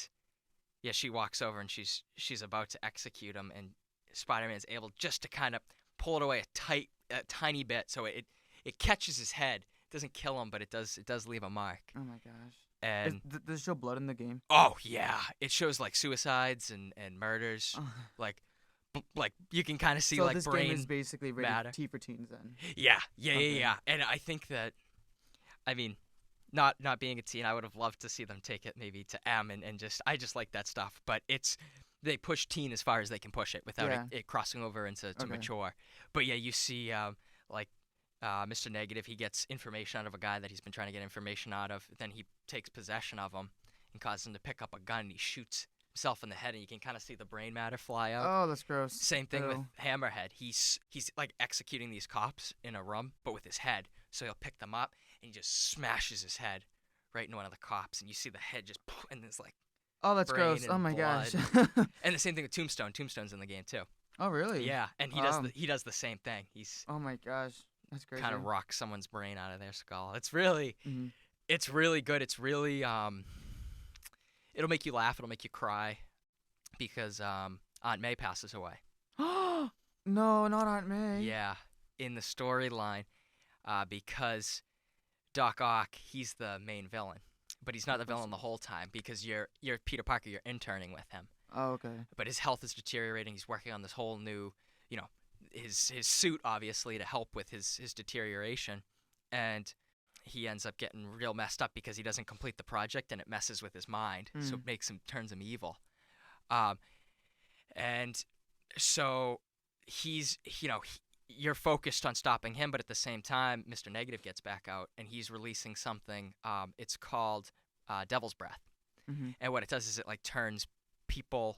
yeah, she walks over and she's about to execute him, and Spider-Man's able just to kind of pull it away a tiny bit, so it catches his head. It doesn't kill him, but it does leave a mark. Oh my gosh. And Does it show blood in the game? oh yeah, it shows like suicides and murders. Oh. like you can kind of see so like this brain game is basically rated matter. T for teens then. Yeah. And I think that, I mean, not being a teen, I would have loved to see them take it maybe to M and I just like that stuff. But they push teen as far as they can push it without it crossing over into mature. But yeah, you see Mr. Negative, he gets information out of a guy that he's been trying to get information out of. Then he takes possession of him and causes him to pick up a gun, and he shoots himself in the head, and you can kind of see the brain matter fly out. Oh, that's gross. Same thing with Ew. Hammerhead. He's like executing these cops in a room, but with his head. So he'll pick them up, and he just smashes his head right into one of the cops, and you see the head just, and there's like Oh, that's brain gross. and Oh my blood. gosh. And the same thing with Tombstone. Tombstone's in the game too. Oh, really? Yeah, and he does the same thing. He's Oh my gosh. That's crazy. kind of rocks someone's brain out of their skull. It's really Mhm. it's really good. It's really it'll make you laugh, it'll make you cry, because Aunt May passes away. No, not Aunt May. Yeah, in the storyline, because Doc Ock, he's the main villain, but he's not the villain the whole time, because you're Peter Parker, you're interning with him. Oh, okay. But his health is deteriorating. He's working on this whole new, his suit, obviously, to help with his deterioration, and he ends up getting real messed up because he doesn't complete the project, and it messes with his mind, so it turns him evil. And so he's, you're focused on stopping him, but at the same time, Mr. Negative gets back out, and he's releasing something. It's called Devil's Breath, and what it does is it like turns people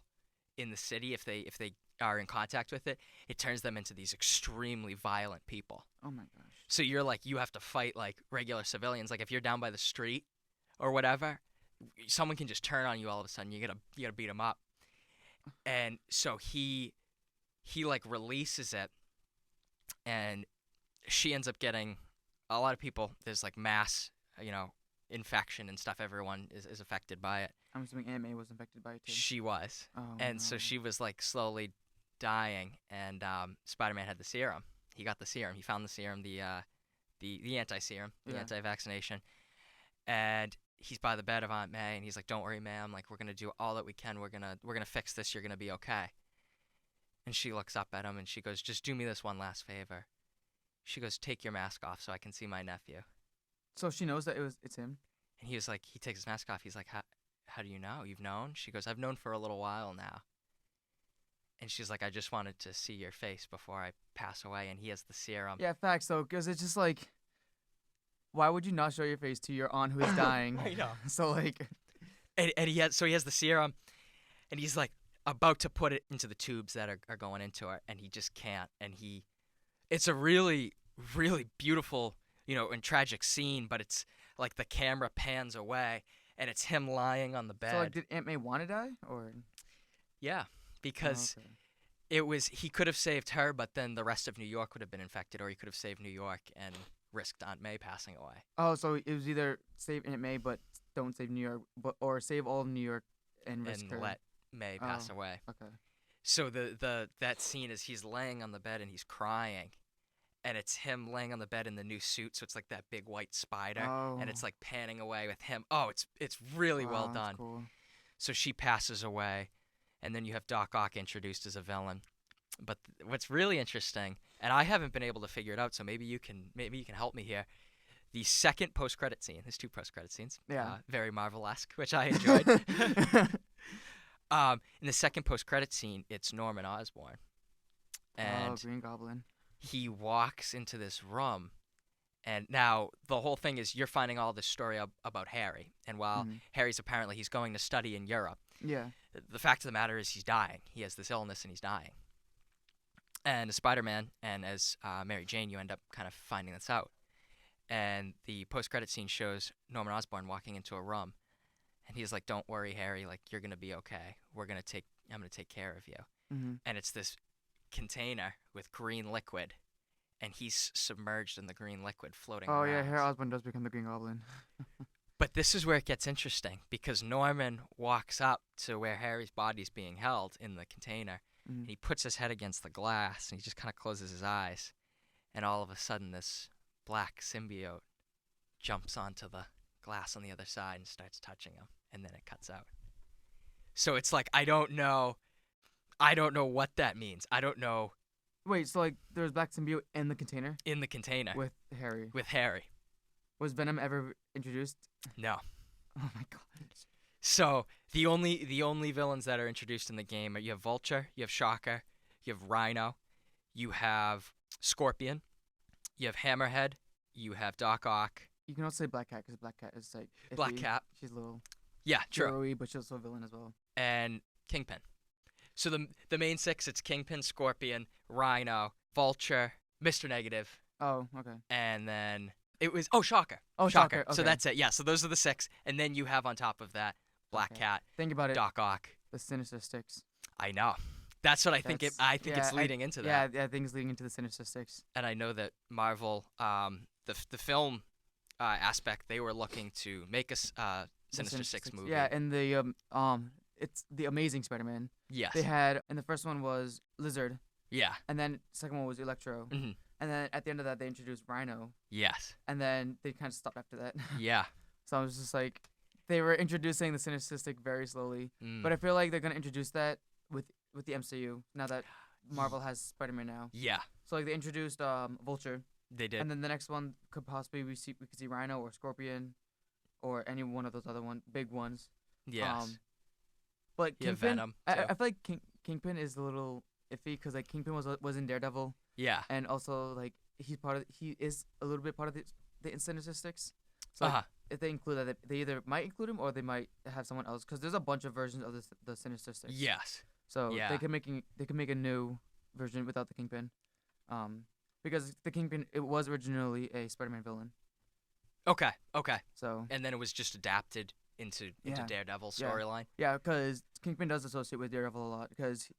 in the city, if they are in contact with it, it turns them into these extremely violent people. Oh my gosh. So you have to fight like regular civilians. Like if you're down by the street or whatever, someone can just turn on you all of a sudden. You gotta beat them up. And so he like releases it, and she ends up getting a lot of people. There's like mass, infection and stuff. Everyone is affected by it. I'm assuming Aunt May was infected by it too. She was. Oh, And so no. she was like slowly dying, and Spider-Man had the serum. He got the serum. He found the serum, the anti-serum, the Yeah. anti-vaccination, and he's by the bed of Aunt May, and he's like, "Don't worry, ma'am. Like, we're gonna do all that we can. We're gonna fix this. You're gonna be okay." And she looks up at him and she goes, "Just do me this one last favor." She goes, "Take your mask off so I can see my nephew." So she knows that it's him. And he was like, he takes his mask off. He's like, "How do you know? You've known?" She goes, "I've known for a little while now." And she's like, "I just wanted to see your face before I pass away." And he has the serum. Yeah, facts though, because it's just like, why would you not show your face to your aunt who is dying? I know. So like, And he has the serum, and he's like, about to put it into the tubes that are going into her, and he just can't. And it's a really, really beautiful, and tragic scene, but it's like the camera pans away, and it's him lying on the bed. So like, did Aunt May want to die, or? Yeah, because Oh, okay. he could have saved her, but then the rest of New York would have been infected, or he could have saved New York and risked Aunt May passing away. Oh, so it was either save Aunt May, but don't save New York, or save all of New York and risk And her. let May pass Oh. away. Okay. So that scene is he's laying on the bed and he's crying, and it's him laying on the bed in the new suit, so it's like that big white spider, and it's Oh. like panning away with him. Oh, it's really well Wow, done. that's cool. So she passes away, and then you have Doc Ock introduced as a villain. But what's really interesting, and I haven't been able to figure it out, so maybe you can help me here. The second post-credit scene, there's 2 post-credit scenes, Yeah. very Marvel-esque, which I enjoyed. In the second post-credit scene, it's Norman Osborn, and Green Goblin. he walks into this room, and now the whole thing is you're finding all this story about Harry, and while Mhm. Harry's apparently he's going to study in Europe, Yeah. the fact of the matter is he's dying. He has this illness and he's dying. And as Spider-Man and as Mary Jane, you end up kind of finding this out. And the post-credit scene shows Norman Osborn walking into a room, and he's like, "Don't worry, Harry. Like, you're gonna be okay. I'm gonna take care of you." Mm-hmm. And it's this container with green liquid, and he's submerged in the green liquid, floating Oh around. yeah, Harry Osborn does become the Green Goblin. But this is where it gets interesting, because Norman walks up to where Harry's body's being held in the container, Mhm. and he puts his head against the glass, and he just kind of closes his eyes, and all of a sudden this black symbiote jumps onto the glass on the other side and starts touching him, and then it cuts out. So it's like, I don't know what that means. I don't know. Wait, so like there's Black Symbiote in the container In the container with Harry. with Harry. Was Venom ever introduced? No. Oh my god. So the only villains that are introduced in the game are you have Vulture, you have Shocker, you have Rhino, you have Scorpion, you have Hammerhead, you have Doc Ock, You can also say Black Cat because Black Cat is like Black iffy. Cat. She's a little Yeah, true. hero-y, but she's also a villain as well. And Kingpin. So the main 6, it's Kingpin, Scorpion, Rhino, Vulture, Mr. Negative, Oh, okay. and then it was Shocker. Oh, Shocker. So okay. that's it. Yeah. So those are the 6, and then you have on top of that Black Okay. Cat, Think about it. Doc Ock. The Sinister Six. I know. That's what I think. That's- I think it's yeah, leading into that. Yeah, I think it's leading into the Sinister Six. And I know that Marvel, the film aspect, they were looking to make a The Sinister Six movie. Yeah, and the it's the Amazing Spider-Man. Yes. They had, and the first one was Lizard, Yeah. and then second one was Electro, Mhm. and then at the end of that they introduced Rhino, Yes. and then they kind of stopped after that. Yeah. So I was just like, they were introducing the Sinister Six very slowly, Mm. but I feel like they're gonna introduce that with the MCU now that Marvel has Spider-Man now. Yeah. So like they introduced Vulture, They did. and then the next one could possibly we could see Rhino or Scorpion, or any one of those other big ones. Yes. But You have Kingpin, Venom, I too. feel like Kingpin is a little iffy because like Kingpin was in Daredevil, Yeah. and also like he is a little bit part of the Sinister Six. So like, Uh-huh. if they include that, they either might include him or they might have someone else because there's a bunch of versions of the Sinister Six. Yes. So Yeah. they can make a new version without the Kingpin, because the Kingpin it was originally a Spider-Man villain. Okay. Okay. So And then it was just adapted into Yeah. Daredevil Yeah. storyline. yeah, because Kingpin does associate with Daredevil a lot because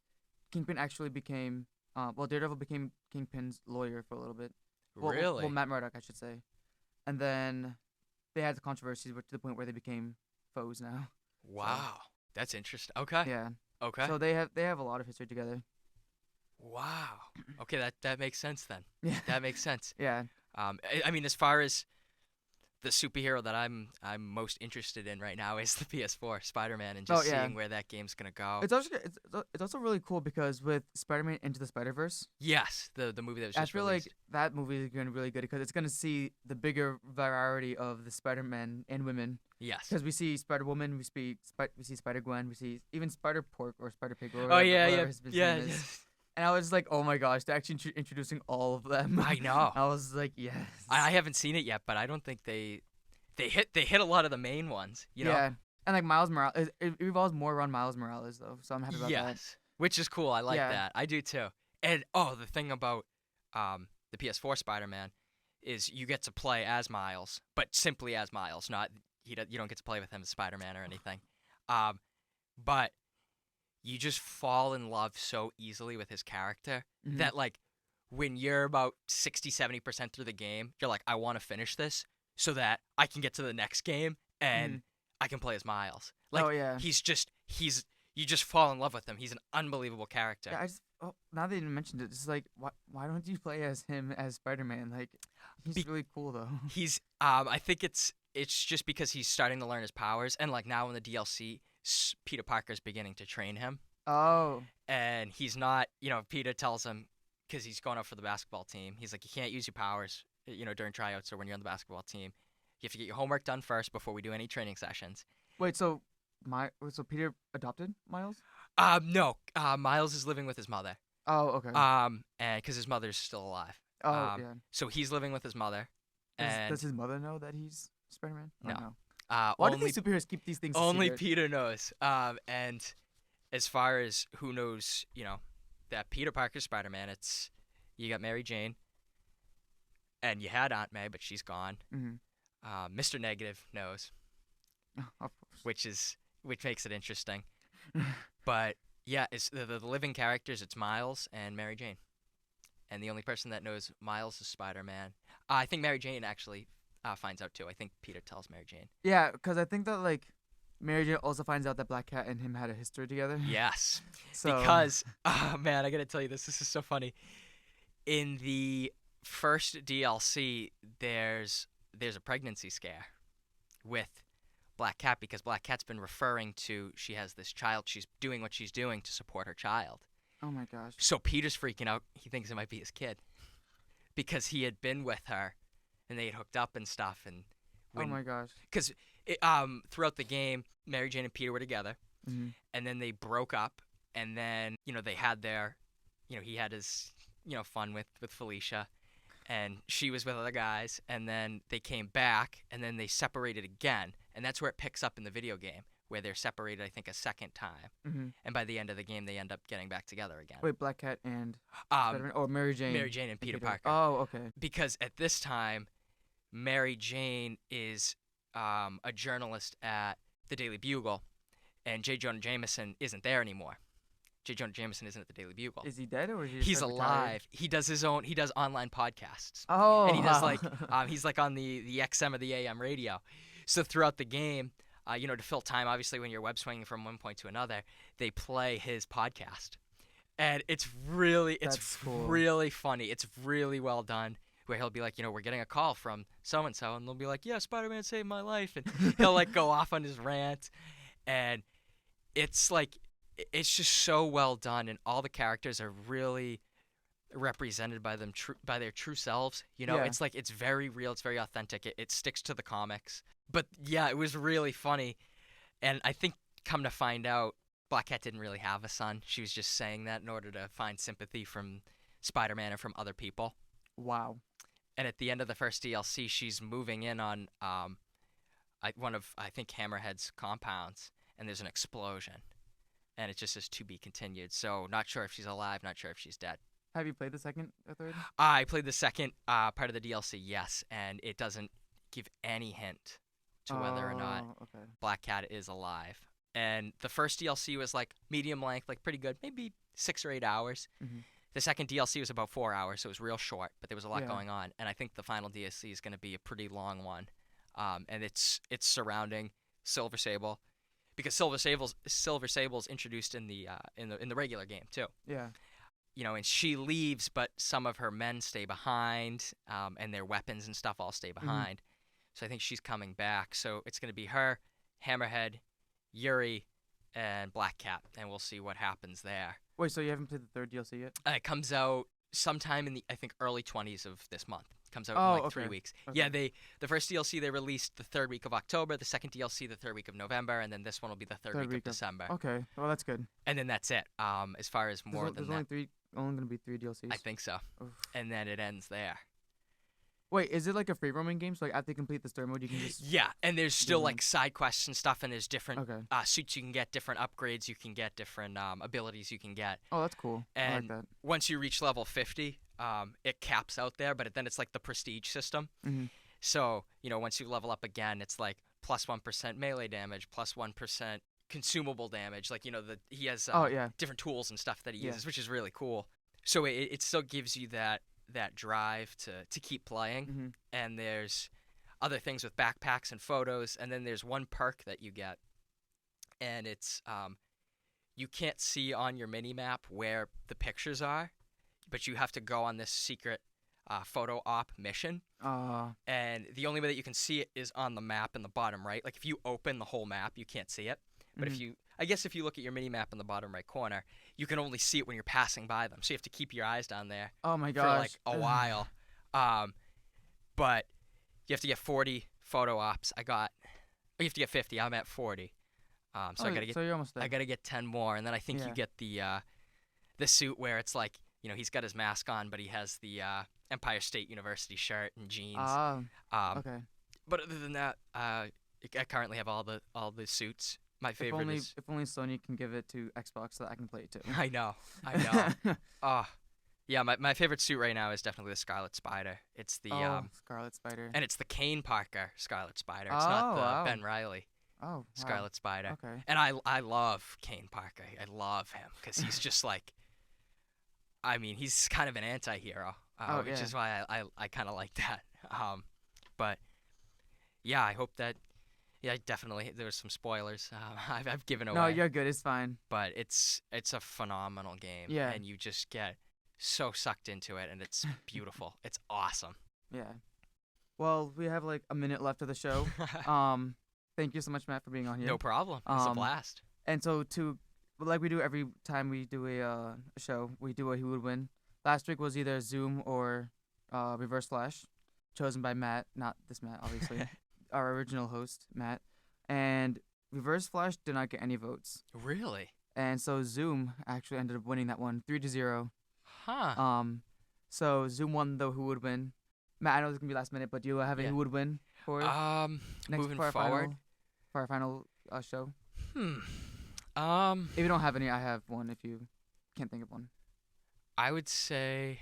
Kingpin actually became Daredevil became Kingpin's lawyer for a little bit. Really? Well, Matt Murdock, I should say. And then they had the controversies to the point where they became foes now. Wow. That's interesting. Okay. Yeah. Okay. So they have a lot of history together. Wow. Okay, that makes sense then. Yeah. That makes sense. Yeah. I mean, as far as the superhero that I'm most interested in right now is the PS4 Spider-Man, and just yeah. seeing where that game's gonna go. It's also really cool because with Spider-Man Into the Spider-Verse, Yes, the movie that was I just feel released. like that movie is going to be really good because it's going to see the bigger variety of the Spider-Men and women. Yes. Because we see Spider-Woman, we see Spider-Gwen, we see even Spider-Pork or Spider-Pig or Oh whatever, yeah, whatever yeah, his yeah. name is. yeah. And I was like, oh my gosh, they're actually introducing all of them. I know. I was like, yes. I haven't seen it yet, but I don't think they hit a lot of the main ones. You know. Yeah. And like Miles Morales, it revolves more around Miles Morales though, so I'm happy about that. Yes, which is cool. I like Yeah. that. I do too. And the thing about the PS4 Spider-Man is you get to play as Miles, but simply as Miles. Not you don't get to play with him as Spider-Man or anything. But you just fall in love so easily with his character Mhm. that like when you're about 60-70% through the game, you're like, I want to finish this so that I can get to the next game and I can play as Miles. Like Oh, yeah. you just fall in love with him. He's an unbelievable character. Yeah, now that you mentioned it, it's like why don't you play as him as Spider-Man? Like he's really cool though. He's I think it's just because he's starting to learn his powers, and like now in the DLC, Peter Parker's beginning to train him, Oh. and he's not. Peter tells him because he's going up for the basketball team. He's like, you can't use your powers, during tryouts or when you're on the basketball team. You have to get your homework done first before we do any training sessions. Wait, so Peter adopted Miles? No. Miles is living with his mother. Oh, okay. And because his mother's still alive. Oh, yeah. So he's living with his mother. And Does his mother know that he's Spider-Man? Or No. Why only do these superheroes keep these things only secret? Peter knows. And as far as who knows, that Peter Parker's Spider-Man, it's you got Mary Jane, and you had Aunt May, but she's gone. Mm-hmm. Mr. Negative knows, Of course. which makes it interesting. But yeah, it's the living characters. It's Miles and Mary Jane, and the only person that knows Miles is Spider-Man. I think Mary Jane actually finds out too. I think Peter tells Mary Jane. Yeah, because I think that like Mary Jane also finds out that Black Cat and him had a history together. Yes, So because man, I gotta tell you this. This is so funny. In the first DLC, there's a pregnancy scare with Black Cat because Black Cat's been referring to she has this child. She's doing what she's doing to support her child. Oh my gosh. So Peter's freaking out. He thinks it might be his kid because he had been with her and they had hooked up and stuff. And Oh my gosh. because throughout the game, Mary Jane and Peter were together, Mm-hmm. and then they broke up, and then they had their, he had his fun with Felicia, and she was with other guys, and then they came back, and then they separated again, and that's where it picks up in the video game where they're separated, I think, a second time, Mm-hmm. and by the end of the game they end up getting back together again. Wait, Black Cat and Spider-Man? Or Mary Jane? Mary Jane and Peter Parker. Oh, okay. Because at this time, Mary Jane is a journalist at the Daily Bugle, and J. Jonah Jameson isn't there anymore. J. Jonah Jameson isn't at the Daily Bugle. Is he dead or is he? Just, He's like, alive. retired? He does his own. He does online podcasts, Oh. and he does wow. like he's like on the XM or the AM radio. So throughout the game, to fill time, obviously when you're web swinging from one point to another, they play his podcast, and it's really That's cool. really funny. It's really well done. Where he'll be like, we're getting a call from so and so, and they'll be like, yeah, Spider-Man saved my life, and he'll like go off on his rant, and it's like it's just so well done, and all the characters are really represented by them by their true selves. Yeah. It's like it's very real, it's very authentic. It sticks to the comics. But yeah, it was really funny, and I think come to find out, Black Cat didn't really have a son. She was just saying that in order to find sympathy from Spider-Man and from other people. Wow. And at the end of the first DLC, she's moving in on one of, I think, Hammerhead's compounds, and there's an explosion. And it just says to be continued. So not sure if she's alive, not sure if she's dead. Have you played the second or third? I played the second part of the DLC, yes, and it doesn't give any hint to whether or not Oh, okay. Black Cat is alive. And the first DLC was like medium length, like pretty good, maybe 6 or 8 hours. Mhm. The second DLC was about 4 hours, so it was real short, but there was a lot Yeah. going on. And I think the final DLC is going to be a pretty long one. And it's surrounding Silver Sable, because Silver Sable's introduced in the regular game too. Yeah. And she leaves, but some of her men stay behind, and their weapons and stuff all stay behind. So I think she's coming back. So it's going to be her, Hammerhead, Yuri, and Black Cat, and we'll see what happens there. Wait, so you haven't played the third DLC yet? It comes out sometime in the, I think, early 20s of this month. It comes out Oh, in like 3 okay. weeks. Okay. Yeah, the first DLC they released the 3rd week of October, the second DLC the 3rd week of November, and then this one will be the third week of December. Okay. Well, that's good. And then that's it. As far as more There's than only that, only gonna be 3 DLCs. I think so. Oof. And then it ends there. Wait, is it like a free roaming game? So like after you complete the story mode, you can just Yeah, and there's still them. like side quests and stuff, and there's different Okay. suits you can get, different upgrades you can get, different abilities you can get. Oh, that's cool. I like And that. once you reach level 50, it caps out there, but then it's like the prestige system. Mm-hmm. So, once you level up again, it's like plus 1% melee damage, plus 1% consumable damage. Like, he has Oh yeah. different tools and stuff that he Yeah. uses, which is really cool. So it still gives you that drive to keep playing. Mm-hmm. And there's other things with backpacks and photos, and then there's one perk that you get, and it's you can't see on your mini map where the pictures are, but you have to go on this secret photo op mission, and the only way that you can see it is on the map in the bottom right. Like if you open the whole map, you can't see it, but if you look at your mini map in the bottom right corner, you can only see it when you're passing by them, so you have to keep your eyes down there Oh my for gosh. like a while. But you have to get 40 photo ops. You have to get 50. I'm at 40. So I gotta get. So you're almost there. I gotta get 10 more, and then I think you Yeah. get the suit where it's like he's got his mask on, but he has the Empire State University shirt and jeans. Okay. But other than that, I currently have all the suits. My favorite is. If only Sony can give it to Xbox so that I can play it too. I know. Oh, yeah. My favorite suit right now is definitely the Scarlet Spider. It's the Scarlet Spider. and it's the Kane Parker Scarlet Spider. It's not the wow. Ben Riley Wow. Scarlet Spider. Okay. And I love Kane Parker. I love him because he's just like, I mean, he's kind of an anti-hero, which yeah. is why I kind of like that. But yeah, I hope that. Yeah, definitely. There was some spoilers. I've given away. No, you're good. It's fine. But it's a phenomenal game. Yeah. And you just get so sucked into it, and it's beautiful. It's awesome. Yeah. Well, we have like a minute left of the show. Thank you so much, Matt, for being on here. No problem. It's a blast. And so like we do every time we do a show, we do a Who Would Win. Last week was either Zoom or Reverse Flash, chosen by Matt, not this Matt, obviously, our original host, Matt. And Reverse Flash did not get any votes. Really? And so Zoom actually ended up winning that one, 3-0. Huh. So Zoom won the Who Would Win. Matt, I know this is gonna be last minute, but do you have a Who Would Win for Moving for our forward. for our final show? If If you don't have any, I have one. If you can't think of one, I would say,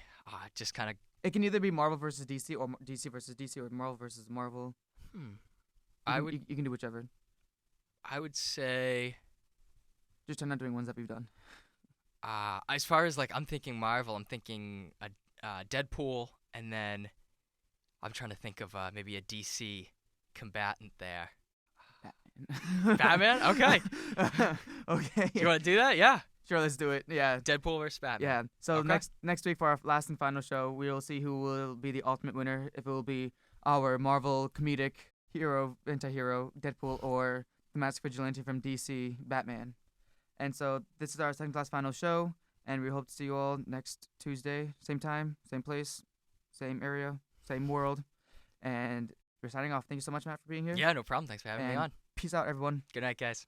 just kind of. it can either be Marvel versus DC or DC versus DC or Marvel versus Marvel. You can do whichever. I would say. Just try not doing ones that we've done. As far as like I'm thinking Marvel, I'm thinking Deadpool, and then I'm trying to think of maybe a DC combatant there. Batman? Okay. Okay. Do you want to do that? Yeah. Sure, let's do it. Yeah. Deadpool versus Batman. Yeah. So Okay. next week for our last and final show, we will see who will be the ultimate winner. If it will be our Marvel comedic hero, anti-hero, Deadpool, or the Masked Vigilante from DC, Batman. And so this is our second class final show, and we hope to see you all next Tuesday, same time, same place, same area, same world. And we're signing off. Thank you so much, Matt, for being here. Yeah, no problem. Thanks for having me And on. Peace out, everyone. Good night, guys.